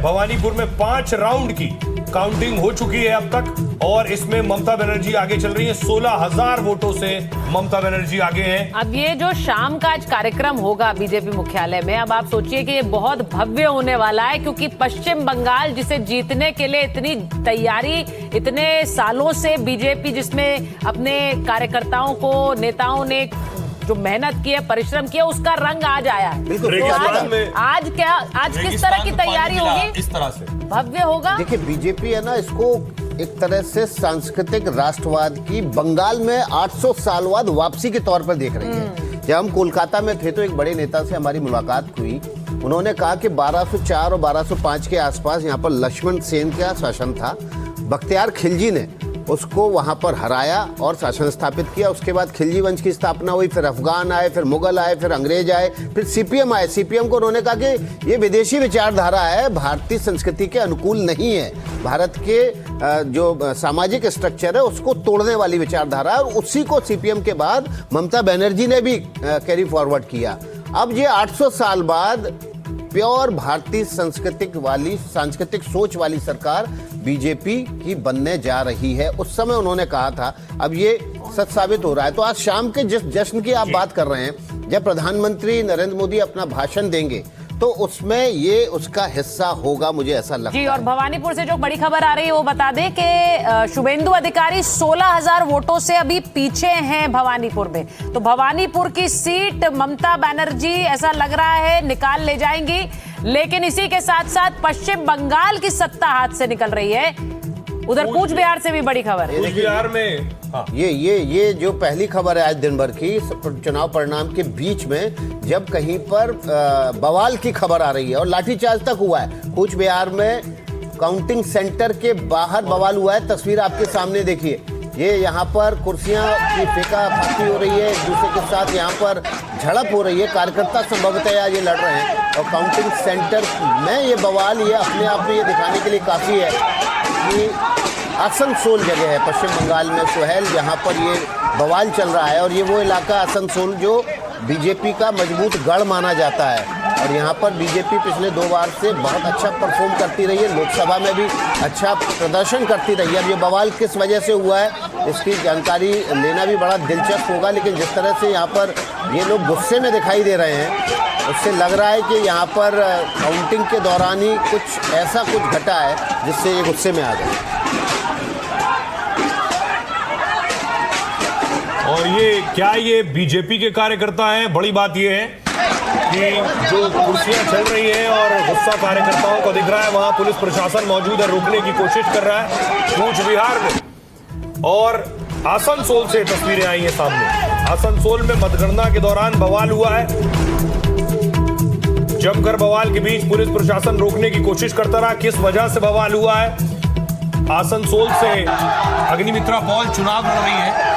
भवानीपुर में 5 राउंड की काउंटिंग हो चुकी है अब तक और इसमें ममता बनर्जी आगे चल रही है। 16,000 वोटों से ममता बनर्जी आगे हैं। अब ये जो शाम का आज कार्यक्रम होगा बीजेपी मुख्यालय में, अब आप सोचिए कि ये बहुत भव्य होने वाला है, क्योंकि पश्चिम बंगाल जिसे जीतने के लिए इतनी तैयारी इतने सालों से बीजेपी जिसमें अपने कार्यकर्ताओं को नेताओं ने जो मेहनत की है, परिश्रम किया, उसका रंग आज आया है। तो आज किस तरह की तैयारी होगी? इस तरह से भव्य होगा। देखिए, बीजेपी है ना, इसको एक तरह से सांस्कृतिक राष्ट्रवाद की बंगाल में 800 साल बाद वापसी के तौर पर देख रही है। जब हम कोलकाता में थे तो एक बड़े नेता से हमारी मुलाकात हुई। उन्होंने कहा कि 1204 और 1205 के आसपास यहाँ पर लक्ष्मण सेन का शासन था। बख्तियार खिलजी ने उसको वहाँ पर हराया और शासन स्थापित किया। उसके बाद खिलजी वंश की स्थापना हुई, फिर अफगान आए, फिर मुगल आए, फिर अंग्रेज आए, फिर सीपीएम आए। सीपीएम को उन्होंने कहा कि ये विदेशी विचारधारा है, भारतीय संस्कृति के अनुकूल नहीं है, भारत के जो सामाजिक स्ट्रक्चर है उसको तोड़ने वाली विचारधारा है। और उसी को सीपीएम के बाद ममता बनर्जी ने भी कैरी फॉरवर्ड किया। अब ये 800 साल बाद प्योर भारतीय सांस्कृतिक सोच वाली सरकार बीजेपी की बनने जा रही है। उस समय उन्होंने कहा था, अब ये सच साबित हो रहा है। तो आज शाम के जिस जश्न की आप बात कर रहे हैं, जब प्रधानमंत्री नरेंद्र मोदी अपना भाषण देंगे तो उसमें ये उसका हिस्सा होगा, मुझे ऐसा लगता है। जी, और भवानीपुर से जो बड़ी खबर आ रही है वो बता दें कि शुभेंदु अधिकारी 16,000 वोटों से अभी पीछे हैं भवानीपुर में। तो भवानीपुर की सीट ममता बनर्जी ऐसा लग रहा है निकाल ले जाएंगी, लेकिन इसी के साथ साथ पश्चिम बंगाल की सत्ता हाथ से निकल रही है। उधर कूच बिहार से भी बड़ी खबर है। कूच बिहार में ये जो पहली खबर है आज दिन भर की, चुनाव परिणाम के बीच में जब कहीं पर बवाल की खबर आ रही है और लाठीचार्ज तक हुआ है। कूच बिहार में काउंटिंग सेंटर के बाहर बवाल हुआ है। तस्वीर आपके सामने देखिए, ये यहाँ पर कुर्सियां की फेंका फाकी हो रही है, एक दूसरे के साथ यहाँ पर झड़प हो रही है। कार्यकर्ता संभवतः ये लड़ रहे हैं और काउंटिंग सेंटर में ये बवाल, ये अपने आप में ये दिखाने के लिए काफ़ी है कि आसनसोल जगह है पश्चिम बंगाल में, सुहेल, जहाँ पर ये बवाल चल रहा है। और ये वो इलाका आसनसोल जो बीजेपी का मजबूत गढ़ माना जाता है। और यहाँ पर बीजेपी पिछले 2 बार से बहुत अच्छा परफॉर्म करती रही है, लोकसभा में भी अच्छा प्रदर्शन करती रही है। अब ये बवाल किस वजह से हुआ है इसकी जानकारी लेना भी बड़ा दिलचस्प होगा, लेकिन जिस तरह से यहाँ पर ये लोग गुस्से में दिखाई दे रहे हैं, उससे लग रहा है कि यहाँ पर काउंटिंग के दौरान ही कुछ ऐसा घटा है जिससे ये गुस्से में आ गए। और ये बीजेपी के कार्यकर्ता हैं? बड़ी बात ये है कि जो कुर्सियां चल रही हैं और गुस्सा कार्यकर्ताओं को दिख रहा है, वहां पुलिस प्रशासन मौजूद है, रोकने की कोशिश कर रहा है कूच बिहार में। और आसनसोल से तस्वीरें आई हैं सामने। आसनसोल में मतगणना के दौरान बवाल हुआ है। जमकर बवाल के बीच पुलिस प्रशासन रोकने की कोशिश करता रहा। किस वजह से बवाल हुआ है? आसनसोल से अग्निमित्रा पॉल चुनाव लड़ रही है।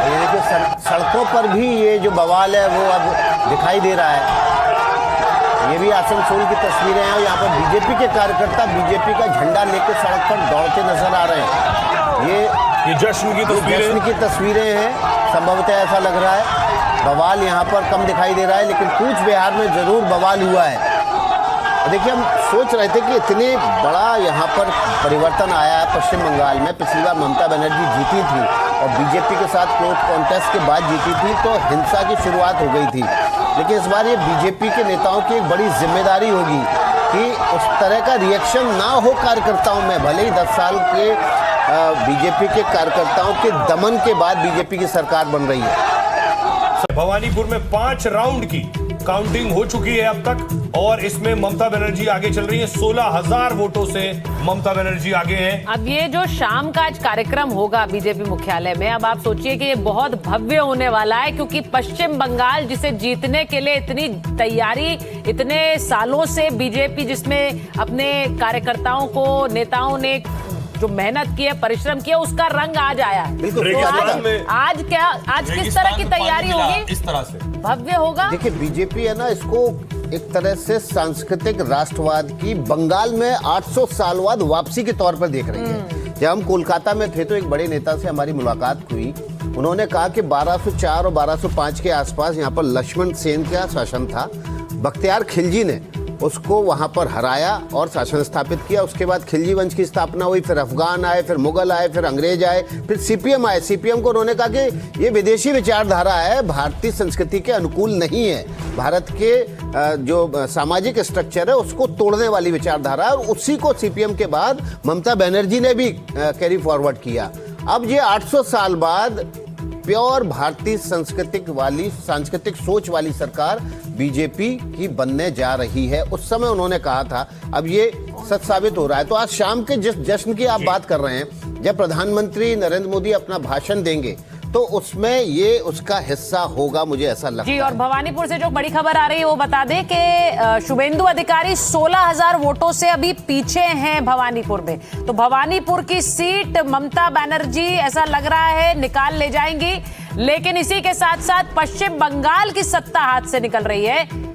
ये जो सड़कों पर भी ये जो बवाल है वो अब दिखाई दे रहा है। ये भी आसनसोल की तस्वीरें हैं और यहाँ पर बीजेपी के कार्यकर्ता बीजेपी का झंडा लेकर सड़क पर दौड़ते नजर आ रहे हैं। ये जश्न की तस्वीरें हैं। संभवतः ऐसा लग रहा है बवाल यहाँ पर कम दिखाई दे रहा है, लेकिन कूच बिहार में जरूर बवाल हुआ है। देखिए, हम सोच रहे थे कि इतने बड़ा यहाँ पर परिवर्तन आया है पश्चिम बंगाल में। पिछली बार ममता बनर्जी जीती थी और बीजेपी के साथ क्लोज कॉन्टेस्ट के बाद जीती थी, तो हिंसा की शुरुआत हो गई थी। लेकिन इस बार ये बीजेपी के नेताओं की एक बड़ी जिम्मेदारी होगी कि उस तरह का रिएक्शन ना हो कार्यकर्ताओं में। भले ही 10 साल के बीजेपी के कार्यकर्ताओं के दमन के बाद बीजेपी की सरकार बन रही है। भवानीपुर में 5 राउंड की काउंटिंग हो चुकी है अब तक और इसमें ममता बनर्जी आगे चल रही है। 16,000 वोटों से ममता बनर्जी आगे हैं। अब ये जो शाम का आज कार्यक्रम होगा बीजेपी मुख्यालय में, अब आप सोचिए कि ये बहुत भव्य होने वाला है, क्योंकि पश्चिम बंगाल जिसे जीतने के लिए इतनी तैयारी इतने सालों से बीजेपी जिसमें अपने कार्यकर्ताओं को नेताओं ने जो मेहनत की है, परिश्रम किया, उसका रंग आज आया है। तो आज किस तरह की तैयारी होगी? इस तरह से भव्य होगा। देखिए, बीजेपी है ना, इसको एक तरह से सांस्कृतिक राष्ट्रवाद की बंगाल में 800 साल बाद वापसी के तौर पर देख रही है। जब हम कोलकाता में थे तो एक बड़े नेता से हमारी मुलाकात हुई। उन्होंने कहा कि 1204 और 1205 के आसपास यहाँ पर लक्ष्मण सेन का शासन था। बख्तियार खिलजी ने उसको वहां पर हराया और शासन स्थापित किया। उसके बाद खिलजी वंश की स्थापना हुई, फिर अफगान आए, फिर मुगल आए, फिर अंग्रेज आए, फिर सीपीएम आए। सीपीएम को उन्होंने कहा कि ये विदेशी विचारधारा है, भारतीय संस्कृति के अनुकूल नहीं है, भारत के जो सामाजिक स्ट्रक्चर है उसको तोड़ने वाली विचारधारा है। और उसी को सीपीएम के बाद ममता बनर्जी ने भी कैरी फॉरवर्ड किया। अब ये 800 साल बाद प्योर भारतीय सांस्कृतिक सोच वाली सरकार बीजेपी की बनने जा रही है। उस समय उन्होंने कहा था, अब ये सच साबित हो रहा है। तो आज शाम के जिस जश्न की आप बात कर रहे हैं, जब प्रधानमंत्री नरेंद्र मोदी अपना भाषण देंगे तो उसमें ये उसका हिस्सा होगा, मुझे ऐसा लगता है। जी, और भवानीपुर से जो बड़ी खबर आ रही है वो बता दें कि शुभेंदु अधिकारी 16,000 वोटों से अभी पीछे हैं भवानीपुर में। तो भवानीपुर की सीट ममता बनर्जी ऐसा लग रहा है निकाल ले जाएंगी। लेकिन इसी के साथ साथ पश्चिम बंगाल की सत्ता हाथ से निकल रही है।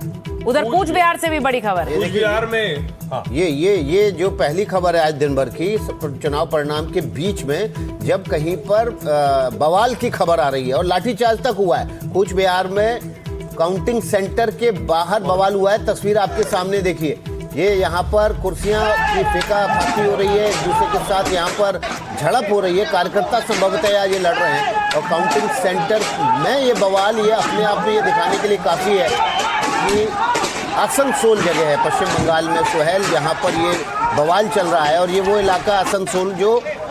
उधर कूच बिहार से भी बड़ी खबर है। कूच बिहार में ये जो पहली खबर है आज दिन भर की चुनाव परिणाम के बीच में, जब कहीं पर बवाल की खबर आ रही है और लाठीचार्ज तक हुआ है। कूच बिहार में काउंटिंग सेंटर के बाहर बवाल हुआ है। तस्वीर आपके सामने देखिए, ये यहाँ पर कुर्सियां की फेंका फाकी हो रही है, एक दूसरे के साथ यहाँ पर झड़प हो रही है। कार्यकर्ता संभवतः आज ये लड़ रहे हैं और काउंटिंग सेंटर में ये बवाल, ये अपने आप में ये दिखाने के लिए काफ़ी है कि आसनसोल जगह है पश्चिम बंगाल में, सोहेल, जहाँ पर ये बवाल चल रहा है। और ये वो इलाका आसनसोल जो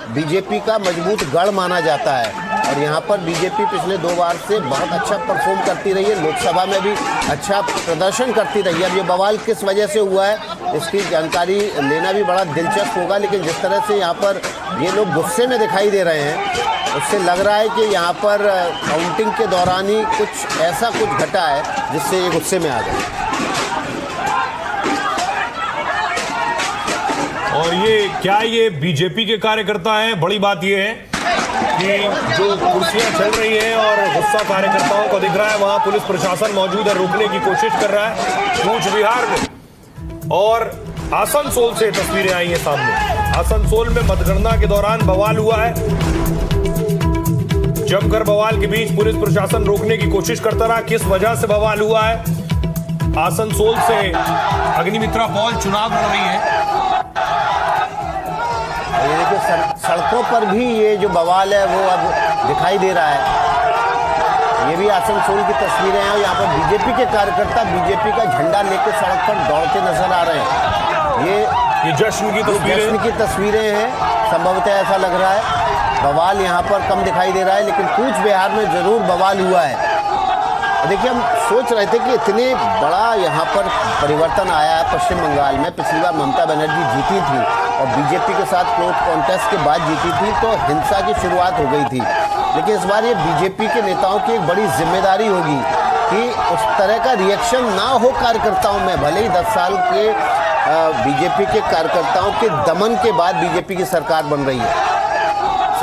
बीजेपी का मजबूत गढ़ माना जाता है। और यहाँ पर बीजेपी पिछले 2 बार से बहुत अच्छा परफॉर्म करती रही है, लोकसभा में भी अच्छा प्रदर्शन करती रही है। अब ये बवाल किस वजह से हुआ है इसकी जानकारी लेना भी बड़ा दिलचस्प होगा। लेकिन जिस तरह से यहाँ पर ये लोग गुस्से में दिखाई दे रहे हैं, उससे लग रहा है कि यहाँ पर काउंटिंग के दौरान ही कुछ ऐसा घटा है जिससे ये गुस्से में आ गए। और ये बीजेपी के कार्यकर्ता हैं? बड़ी बात ये है कि जो कुर्सियां चल रही हैं और गुस्सा कार्यकर्ताओं को दिख रहा है, वहां पुलिस प्रशासन मौजूद है, रोकने की कोशिश कर रहा है कूच बिहार में। और आसनसोल से तस्वीरें आई हैं सामने। आसनसोल में मतगणना के दौरान बवाल हुआ है। जमकर बवाल के बीच पुलिस प्रशासन रोकने की कोशिश करता रहा। किस वजह से बवाल हुआ है? आसनसोल से अग्निमित्रा पॉल चुनाव लड़ रही है। ये देखिए, सड़कों पर भी ये जो बवाल है वो अब दिखाई दे रहा है। ये भी आसनसोल की तस्वीरें हैं और यहाँ पर बीजेपी के कार्यकर्ता बीजेपी का झंडा लेकर सड़क पर दौड़ते नजर आ रहे हैं। ये जश्न की तस्वीरें हैं, संभवतः ऐसा लग रहा है। बवाल यहाँ पर कम दिखाई दे रहा है, लेकिन कूच बिहार में जरूर बवाल हुआ है। देखिए, हम सोच रहे थे कि इतने बड़ा यहाँ पर परिवर्तन आया है पश्चिम बंगाल में। पिछली बार ममता बनर्जी जीती थी और बीजेपी के साथ क्लोज कॉन्टेस्ट के बाद जीती थी, तो हिंसा की शुरुआत हो गई थी। लेकिन इस बार ये बीजेपी के नेताओं की एक बड़ी जिम्मेदारी होगी कि उस तरह का रिएक्शन ना हो कार्यकर्ताओं में। भले ही 10 साल के बीजेपी के कार्यकर्ताओं के दमन के बाद बीजेपी की सरकार बन रही है,